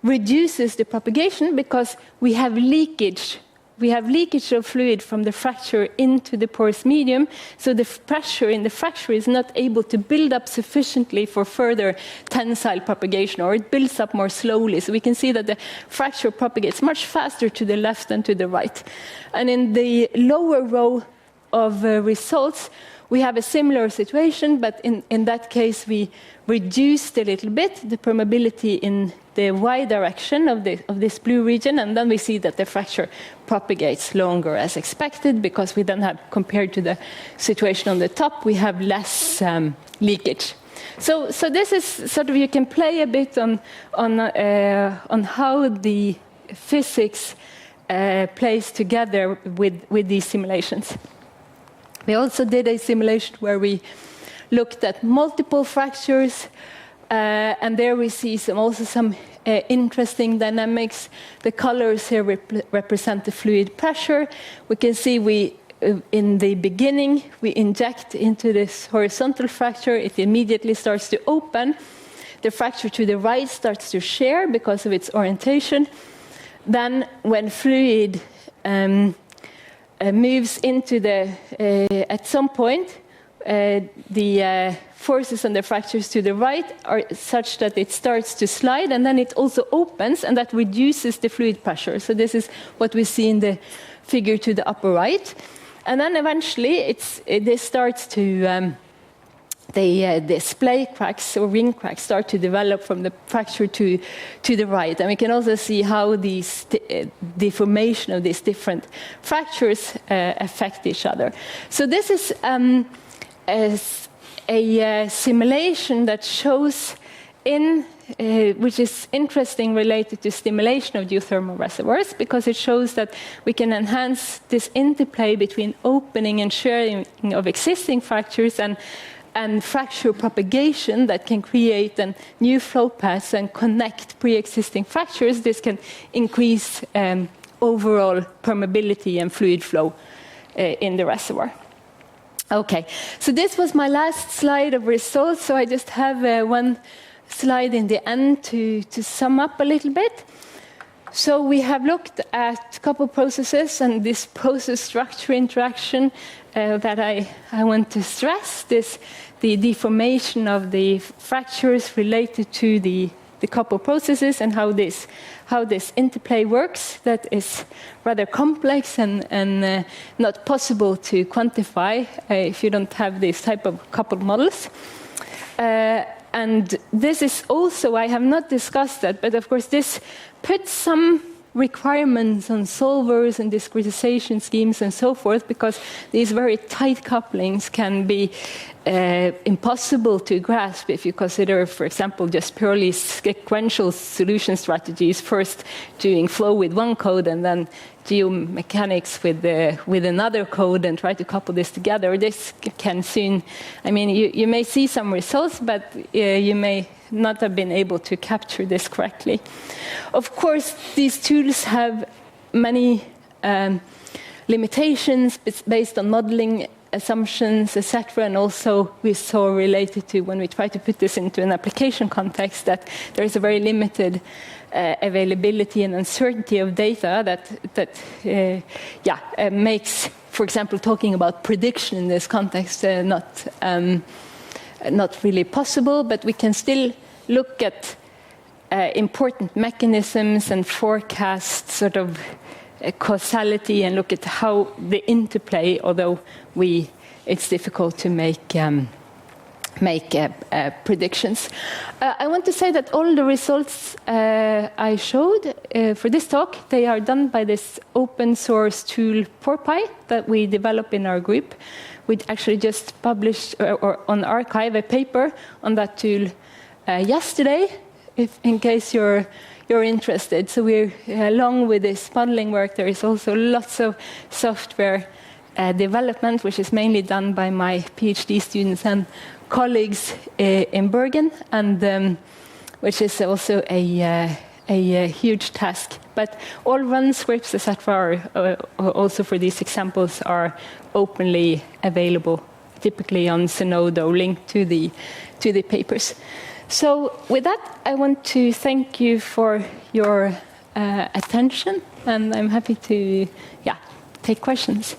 reduces the propagation because we have leakage. We have leakage of fluid from the fracture into the porous medium, so the pressure in the fracture is not able to build up sufficiently for further tensile propagation, or it builds up more slowly. So we can see that the fracture propagates much faster to the left than to the right. And in the lower row of results, we have a similar situation, but in that case, we reduced a little bit the permeability in the y direction of this blue region, and then we see that the fracture propagates longer as expected, because we then have, compared to the situation on the top, we have less leakage. So this is sort of, you can play a bit on how the physics plays together with these simulations. We also did a simulation where we looked at multiple fractures, and there we see also some interesting dynamics. The colors here represent the fluid pressure. We can see in the beginning, we inject into this horizontal fracture. It immediately starts to open. The fracture to the right starts to shear because of its orientation. Then when fluid moves into at some point, the forces on the fractures to the right are such that it starts to slide, and then it also opens, and that reduces the fluid pressure. So this is what we see in the figure to the upper right. And then eventually this starts to, the splay cracks or ring cracks start to develop from the fracture to the right. And we can also see how the formation of these different fractures affect each other. So this is a simulation that shows which is interesting, related to stimulation of geothermal reservoirs, because it shows that we can enhance this interplay between opening and shearing of existing fractures and fracture propagation that can create new flow paths and connect pre-existing fractures. This can increase overall permeability and fluid flow in the reservoir. Okay, so this was my last slide of results, so I just have one slide in the end to sum up a little bit. So we have looked at a couple processes and this process structure interaction that I want to stress, the deformation of the fractures related to the couple processes and how this interplay works. That is rather complex and not possible to quantify if you don't have this type of coupled models. And this is also, I have not discussed that, but of course this puts some requirements on solvers and discretization schemes and so forth, because these very tight couplings can be impossible to grasp if you consider, for example, just purely sequential solution strategies, first doing flow with one code and then geomechanics with another code and try to couple this together. This can soon, I mean, you may see some results, but you may not have been able to capture this correctly. Of course, these tools have many limitations based on modeling assumptions, etc. And also we saw related to when we try to put this into an application context that there is a very limited availability and uncertainty of data that makes, for example, talking about prediction in this context not really possible, but we can still look at important mechanisms and forecast sort of causality and look at how the interplay, although it's difficult to make predictions. I want to say that all the results I showed for this talk, they are done by this open source tool PorPy that we develop in our group. We actually just published or on arXiv a paper on that tool yesterday, in case you're interested. So we're along with this modeling work. There is also lots of software development, which is mainly done by my PhD students and colleagues in Bergen, and which is also a huge task. But all run scripts, etc., also for these examples, are openly available, typically on Zenodo, linked to the papers. So with that, I want to thank you for your attention, and I'm happy to take questions.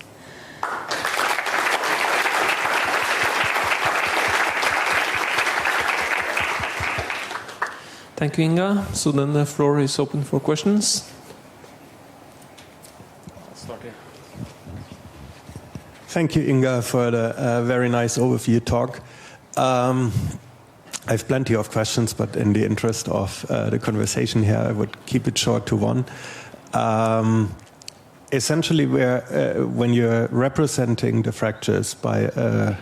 Thank you, Inga. So then the floor is open for questions. Start here. Thank you, Inga, for the very nice overview talk. I have plenty of questions, but in the interest of the conversation here, I would keep it short to one. Essentially, when you're representing the fractures by a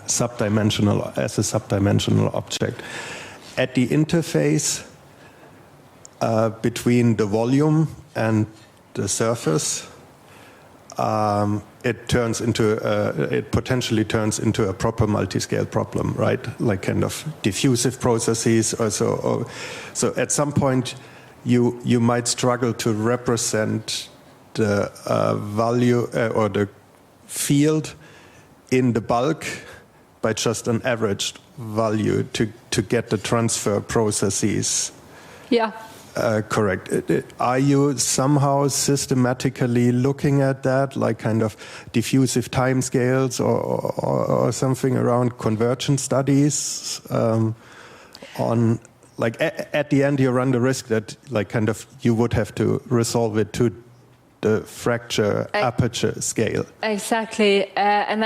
subdimensional object, at the interface between the volume and the surface, it potentially turns into a proper multi-scale problem, right? Like kind of diffusive processes or so. So at some point, you might struggle to represent the value or the field in the bulk by just an averaged value to get the transfer processes. Yeah. Correct. Are you somehow systematically looking at that, like kind of diffusive timescales or something around convergence studies? On like at the end, you run the risk that like kind of you would have to resolve it to the fracture aperture scale. Exactly, and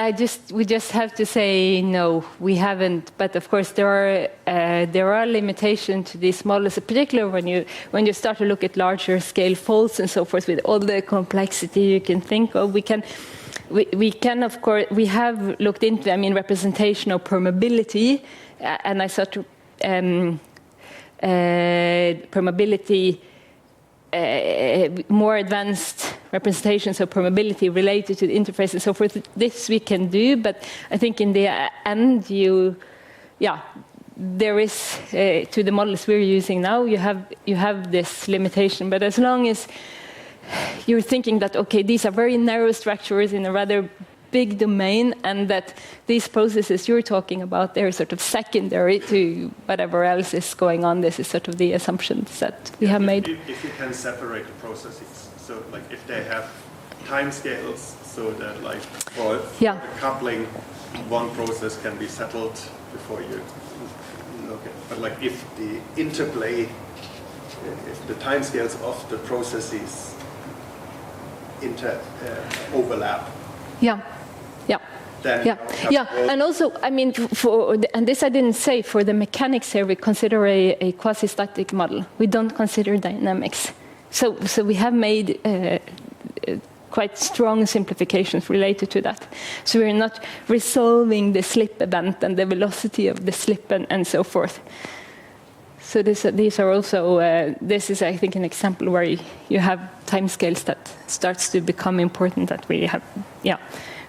we just have to say no, we haven't. But of course, there are limitations to these models, particularly when you start to look at larger scale faults and so forth, with all the complexity you can think of. We can of course we have looked into, I mean, representational permeability, and I thought permeability. More advanced representations of permeability related to the interface and so forth. This we can do, but I think in the end, there is to the models we're using now. You have this limitation, but as long as you're thinking that okay, these are very narrow structures in a rather big domain, and that these processes you're talking about, they're sort of secondary to whatever else is going on. This is sort of the assumptions that we have made. If you can separate the processes, so like if they have time scales, so that like for the coupling, one process can be settled before you look at. But like if the interplay, if the time scales of the processes overlap. And also, I mean, and this I didn't say, for the mechanics here, we consider a quasi-static model. We don't consider dynamics. So we have made quite strong simplifications related to that. So we're not resolving the slip event and the velocity of the slip and so forth. So these are also, this is, I think, an example where you have timescales that starts to become important that we have,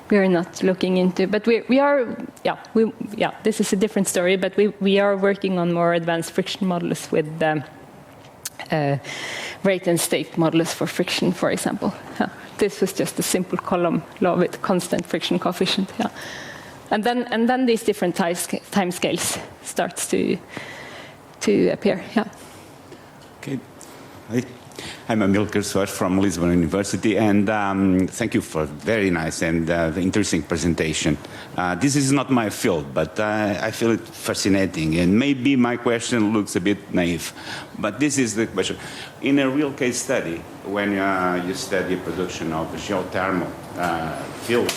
we are not looking into. But we are, this is a different story, but we are working on more advanced friction models with rate and state models for friction, for example. This was just a simple column law with constant friction coefficient. And then these different timescales starts to appear. Okay. I'm Emil Kerswash from Lisbon University, and thank you for a very nice and interesting presentation. This is not my field, but I feel it fascinating, and maybe my question looks a bit naive, but this is the question. In a real case study, when you study production of a geothermal field,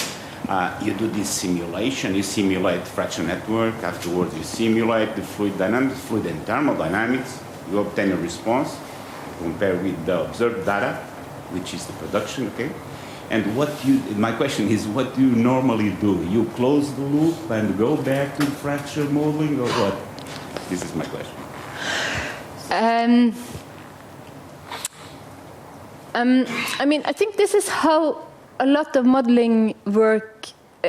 you do this simulation, you simulate fraction network, afterwards you simulate the fluid dynamics, fluid and thermodynamics, you obtain a response, compare with the observed data, which is the production, okay? And my question is, what do you normally do? You close the loop and go back to fracture modeling, or what? This is my question. I mean, I think this is how a lot of modeling work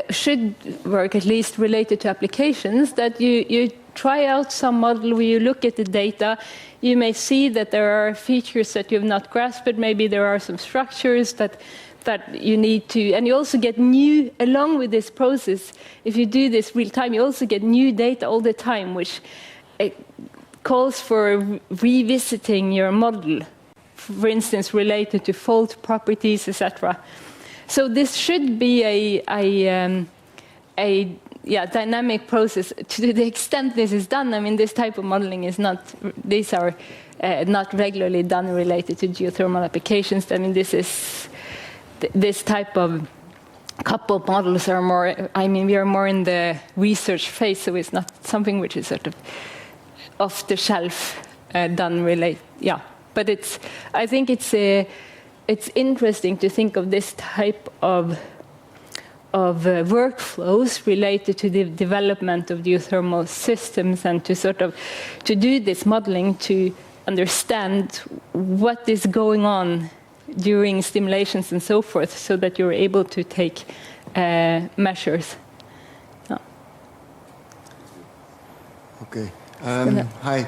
should work, at least related to applications, that you try out some model where you look at the data. You may see that there are features that you've not grasped, maybe there are some structures that you need to, and you also get new, along with this process, if you do this real time, you also get new data all the time, which calls for revisiting your model, for instance, related to fault properties, etc. So this should be a dynamic process. To the extent this is done, I mean, this type of modeling is not, these are not regularly done related to geothermal applications. I mean, this type of coupled models are more, I mean, we are more in the research phase, so it's not something which is sort of off the shelf done related, But I think it's interesting to think of this type of workflows related to the development of geothermal systems, and to do this modeling to understand what is going on during stimulations and so forth, so that you're able to take measures. Okay. Hi.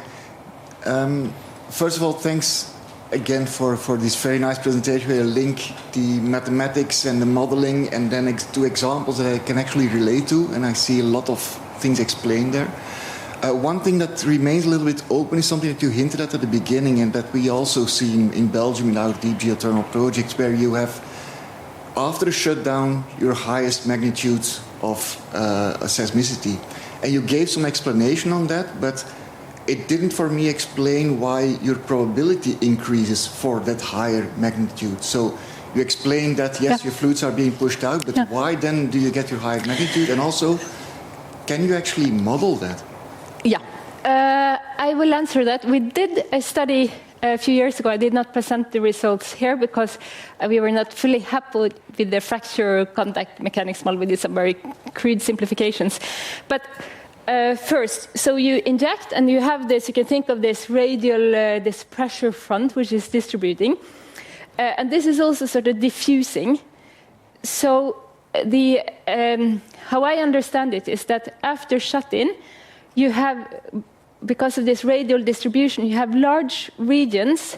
First of all, thanks again for this very nice presentation where you link the mathematics and the modeling and then two examples that I can actually relate to, and I see a lot of things explained there. One thing that remains a little bit open is something that you hinted at the beginning, and that we also see in Belgium in our deep geothermal projects, where you have, after a shutdown, your highest magnitude of seismicity. And you gave some explanation on that, but it didn't for me explain why your probability increases for that higher magnitude. So you explained that, yes, your fluids are being pushed out, but why then do you get your higher magnitude? And also, can you actually model that? I will answer that. We did a study a few years ago. I did not present the results here because we were not fully happy with the fracture contact mechanics model. We did some very crude simplifications. But first, so you inject and you have this, you can think of this radial, this pressure front, which is distributing. And this is also sort of diffusing. So how I understand it is that after shut-in, you have, because of this radial distribution, you have large regions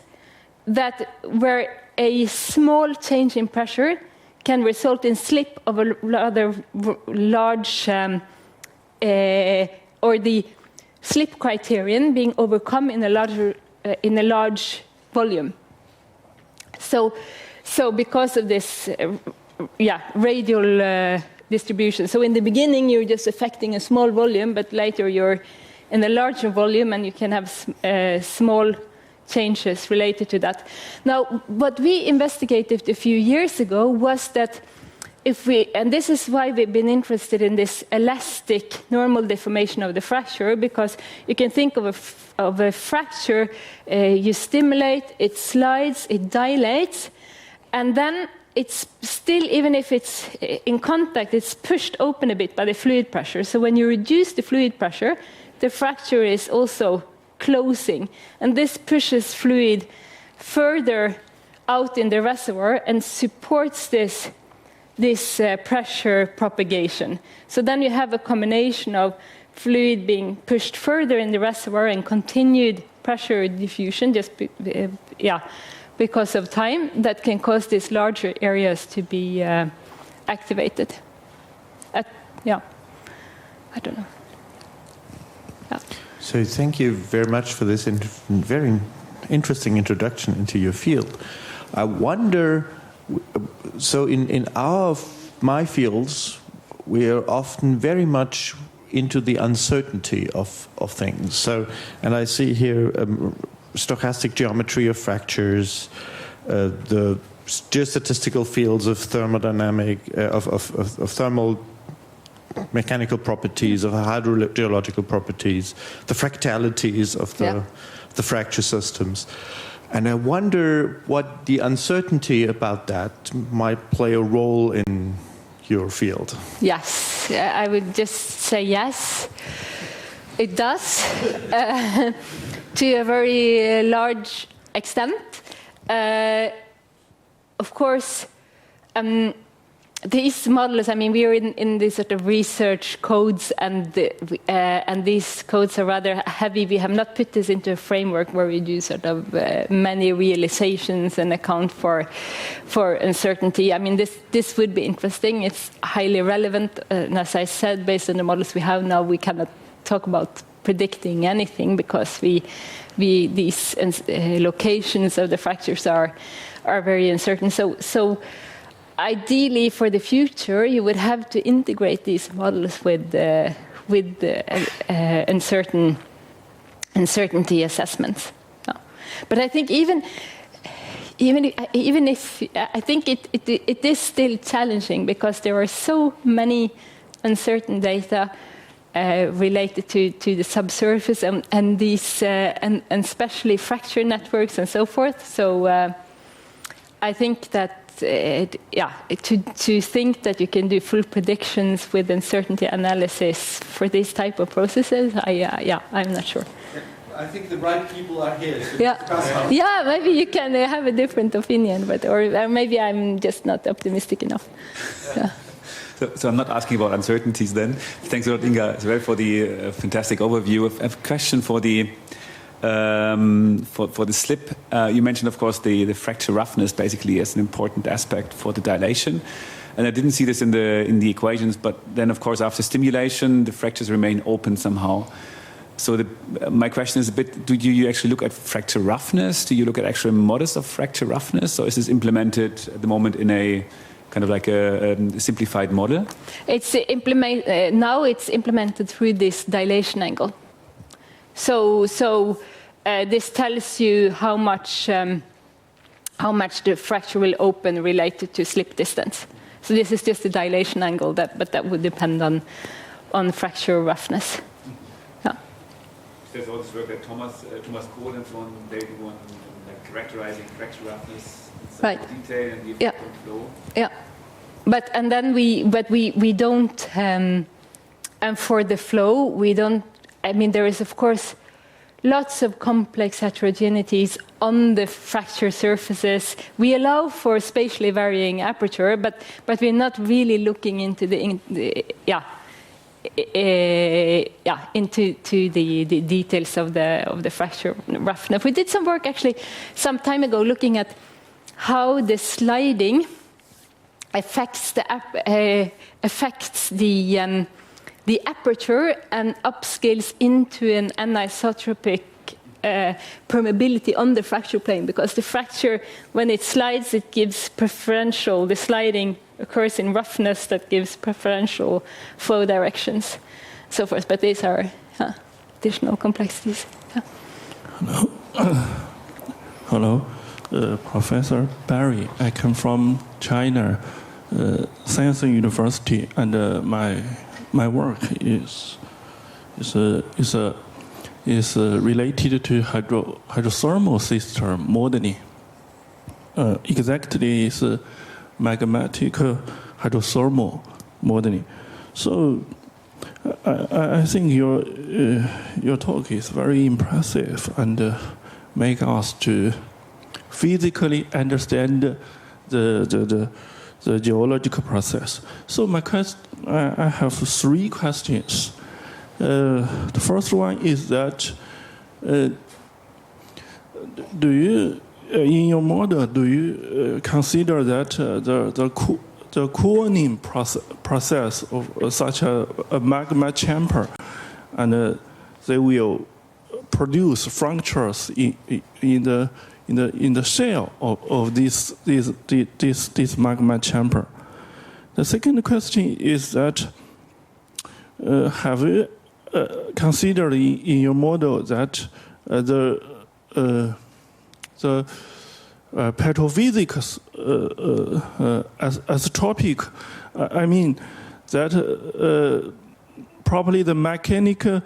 where a small change in pressure can result in slip of a rather large, or the slip criterion being overcome in a large volume. So because of this, radial distribution. So in the beginning, you're just affecting a small volume, but later you're in a larger volume, and you can have small changes related to that. Now, what we investigated a few years ago was that and this is why we've been interested in this elastic normal deformation of the fracture, because you can think of a fracture, you stimulate, it slides, it dilates, and then it's still, even if it's in contact, it's pushed open a bit by the fluid pressure. So when you reduce the fluid pressure, the fracture is also closing, and this pushes fluid further out in the reservoir and supports this pressure propagation. So then you have a combination of fluid being pushed further in the reservoir and continued pressure diffusion, just because of time, that can cause these larger areas to be activated. I don't know. Yeah. So thank you very much for this very interesting introduction into your field. I wonder, so in my fields, we are often very much into the uncertainty of things. So, and I see here stochastic geometry of fractures, the geostatistical fields of thermodynamic, of thermal mechanical properties, of hydrogeological properties, the fractalities of the fracture systems. And I wonder what the uncertainty about that might play a role in your field. Yes, I would just say yes. It does, to a very large extent. Of course, these models, I mean, we are in these sort of research codes, and these codes are rather heavy. We have not put this into a framework where we do sort of many realizations and account for uncertainty. I mean, this would be interesting. It's highly relevant. And as I said, based on the models we have now, we cannot talk about predicting anything, because these locations of the fractures are very uncertain. So ideally, for the future, you would have to integrate these models with uncertainty assessments. No. But I think even if I think it is still challenging, because there are so many uncertain data related to the subsurface and these and especially fracture networks and so forth. So I think that. To think that you can do full predictions with uncertainty analysis for this type of processes, I'm not sure. I think the right people are here. Maybe you can have a different opinion, or maybe I'm just not optimistic enough. Yeah. So I'm not asking about uncertainties then. Thanks a lot, Inga, as well, for the fantastic overview. I have a question for the slip. You mentioned, of course, the fracture roughness basically as an important aspect for the dilation, and I didn't see this in the equations. But then, of course, after stimulation, the fractures remain open somehow. So my question is a bit: do you actually look at fracture roughness? Do you look at actual models of fracture roughness, or is this implemented at the moment in a kind of like a simplified model? It's now it's implemented through this dilation angle. So this tells you how much the fracture will open related to slip distance. So this is just a dilation angle, but that would depend on fracture roughness. Yeah. There's all this work that Thomas Kohl and so on, they do on like characterizing fracture roughness in some detail and the effect on flow. Yeah. But we don't, and for the flow, we don't. I mean, there is, of course, lots of complex heterogeneities on the fracture surfaces. We allow for spatially varying aperture, but we're not really looking into into the details of the fracture roughness. We did some work actually some time ago looking at how the sliding affects the aperture and upscales into an anisotropic permeability on the fracture plane, because the fracture, when it slides, it gives preferential, the sliding occurs in roughness that gives preferential flow directions, so forth. But these are additional complexities. Hello. Hello, Professor Berre. I come from China, Science University, and my work is related to hydrothermal system modeling. Exactly, is magmatic hydrothermal modeling. So I think your talk is very impressive and make us to physically understand the geological process. So I have 3 questions. The first one is that do you, in your model, do you consider that the cooling process of such a magma chamber, and they will produce fractures in the shell of this magma chamber? The second question is that have you considered in your model that the petrophysics isotropic, I mean that probably the mechanical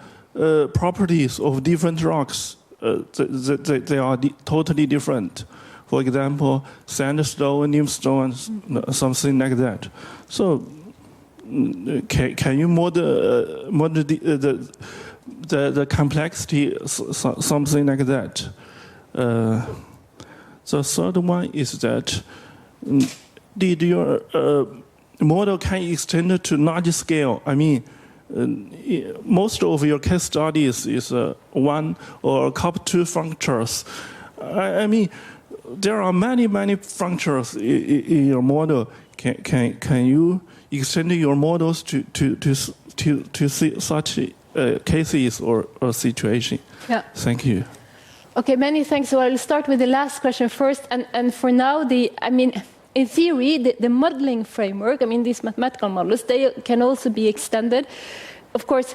properties of different rocks, they are totally different. For example, sandstone, limestone, something like that. So, can you model the complexity, something like that? The third one is that did your model can extend to large scale? I mean, most of your case studies is one or a couple 2 fractures. I mean, there are many fractures in your model. Can you extend your models to see such cases or situation? Yeah. Thank you. Okay, many thanks. So I'll start with the last question first. And for now, in theory, the modeling framework, these mathematical models, they can also be extended. Of course,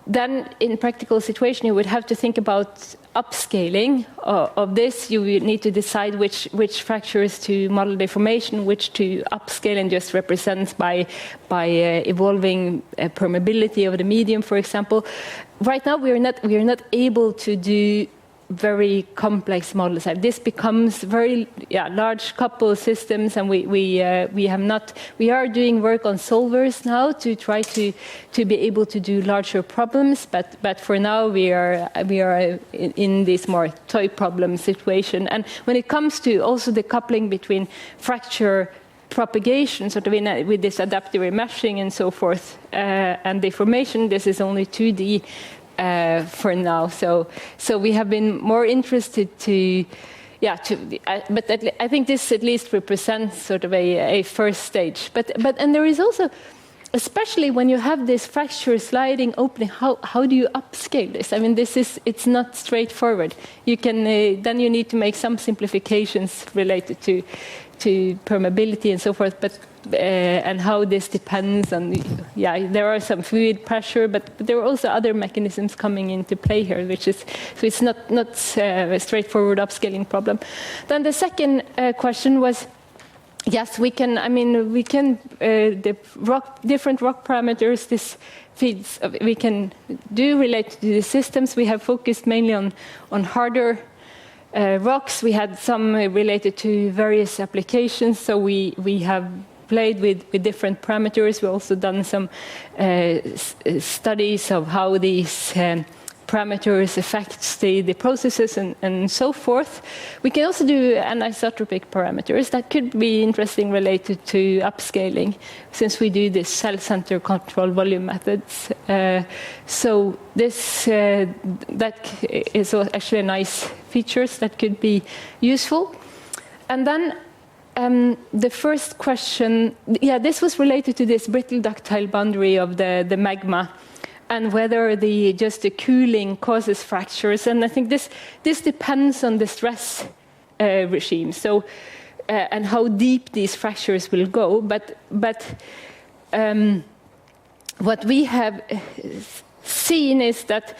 then in practical situation, you would have to think about upscaling of this. You would need to decide which fractures to model deformation, which to upscale and just represent by evolving permeability of the medium, for example. Right now, we are not able to do very complex models. This becomes very large couple systems, and we are doing work on solvers now to try to be able to do larger problems. But for now we are in this more toy problem situation. And when it comes to also the coupling between fracture propagation, sort of with this adaptive remeshing and so forth, and deformation, this is only 2D. For now, so we have been more interested but I think this at least represents sort of a first stage. But there is also, especially when you have this fracture sliding opening, how do you upscale this? It's not straightforward. You can then you need to make some simplifications related to permeability and so forth, but and how this depends on there are some fluid pressure, but there are also other mechanisms coming into play here, so it's not a straightforward upscaling problem. Then the second question was, yes, we can. The different rock parameters. This feeds we can do related to the systems. We have focused mainly on harder rocks. We had some related to various applications, so we have played with different parameters. We've also done some studies of how these parameters affect the processes and so forth. We can also do anisotropic parameters that could be interesting related to upscaling, since we do this cell center control volume methods. So this that is actually nice features that could be useful. And then the first question, this was related to this brittle ductile boundary of the magma, and whether just the cooling causes fractures. And I think this depends on the stress regime. So, and how deep these fractures will go. But what we have seen is that,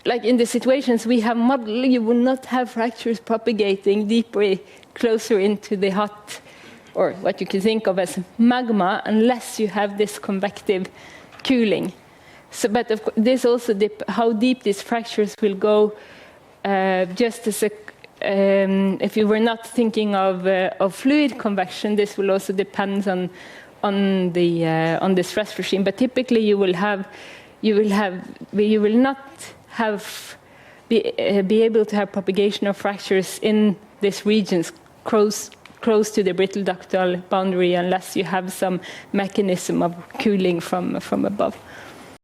like in the situations we have modeled, you will not have fractures propagating deeper, closer into the hot, or what you can think of as magma, unless you have this convective cooling. So, but of course, this also how deep these fractures will go. Just as if you were not thinking of fluid convection, this will also depend on the stress regime. But typically, you will not be able to have propagation of fractures in these regions close to the brittle ductile boundary, unless you have some mechanism of cooling from above.